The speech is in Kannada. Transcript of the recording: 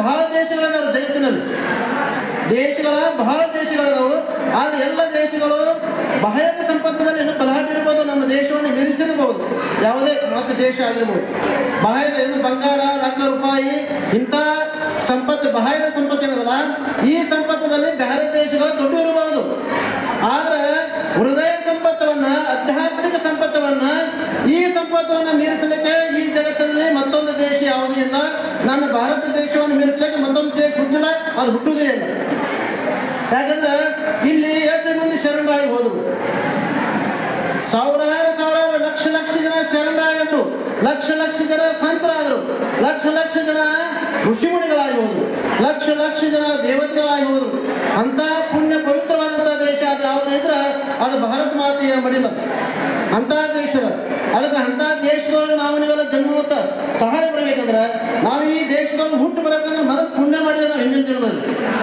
ಬಹಳ ದೇಶಗಳಿದಾವೆ ಜಗತ್ತಿನಲ್ಲಿ, ಬಹಳ ದೇಶಗಳಿದಾವೆ. ಆದರೆ ಎಲ್ಲ ದೇಶಗಳು ಬಾಹ್ಯಾತ ಸಂಪತ್ತದಲ್ಲಿ ಏನು ಬಲಾಢ್ಯ ಇರ್ಬೋದು, ನಮ್ಮ ದೇಶವನ್ನು ಮೀರಿಸಿರಬಹುದು, ಯಾವುದೇ ಮತ್ತೆ ದೇಶ ಆಗಿರ್ಬೋದು. ಬಾಹ್ಯದ ಏನು ಬಂಗಾರ, ಲಕ್ಷ ರೂಪಾಯಿ ಇಂಥ ಸಂಪತ್ತು, ಬಾಹ್ಯದ ಸಂಪತ್ತು ಏನದಲ್ಲ, ಈ ಸಂಪತ್ತದಲ್ಲಿ ಬೇರೆ ದೇಶಗಳು ದೊಡ್ಡ ಇರಬಹುದು. ಆದ್ರೆ ಹೃದಯ ಸಂಪತ್ತವನ್ನ, ಆಧ್ಯಾತ್ಮಿಕ ಸಂಪತ್ತವನ್ನ, ಈ ಸಂಪತ್ತವನ್ನ ಮೀರಿಸಲಿಕ್ಕೆ ಈ ಜಗತ್ತಿನಲ್ಲಿ ಮತ್ತೊಂದು ದೇಶ ಯಾವುದೂ ಇಲ್ಲ. ನನ್ನ ಭಾರತ ದೇಶವನ್ನು ಮೀರಿಸಲಿಕ್ಕೆ ಮತ್ತೊಂದು ದೇಶ ಹುಟ್ಟಿಲ್ಲ, ಅದು ಹುಟ್ಟುವುದೇ ಇಲ್ಲ. ಯಾಕಂದ್ರೆ ಇಲ್ಲಿ ಎಷ್ಟು ಮಂದಿ ಶರಣರಾಗಿ ಹೋದರು, ಸಾವಿರಾರು ಲಕ್ಷ ಜನ ಶರಣರಾಗಿದ್ರು, ಲಕ್ಷ ಜನ ಸಂತರಾದರು, ಲಕ್ಷ ಜನ ಋಷಿಮುನಿಗಳಾಗಿ ಹೋದರು, ಲಕ್ಷ ಜನ ದೇವತೆಗಳಾಗಿ ಹೋದರು. ಅಂತ ಪುಣ್ಯ ಪವಿತ್ರವಾದಂತಹ ದೇಶ ಅದು ಯಾವ್ದು ಇದ್ರೆ ಅದು ಭಾರತ ಮಾತೆಯ ಮಡಿಲ ಅಂತ ದೇಶದ. ಅದಕ್ಕೆ ಅಂತ ದೇಶದೊಳಗೆ ನಾವು ನೀವೆಲ್ಲ ಜನ್ಮವತ್ತ ಸಹಾಯ ಬರಬೇಕಂದ್ರೆ ನಾವು ಈ ದೇಶದೊಳಗೆ ಹುಟ್ಟು ಬರಬೇಕಂದ್ರೆ ಮೊದಲು ಪುಣ್ಯ ಮಾಡಿದ್ರೆ ನಾವು ಹಿಂದಿನ ಜನ್ಮದಲ್ಲಿ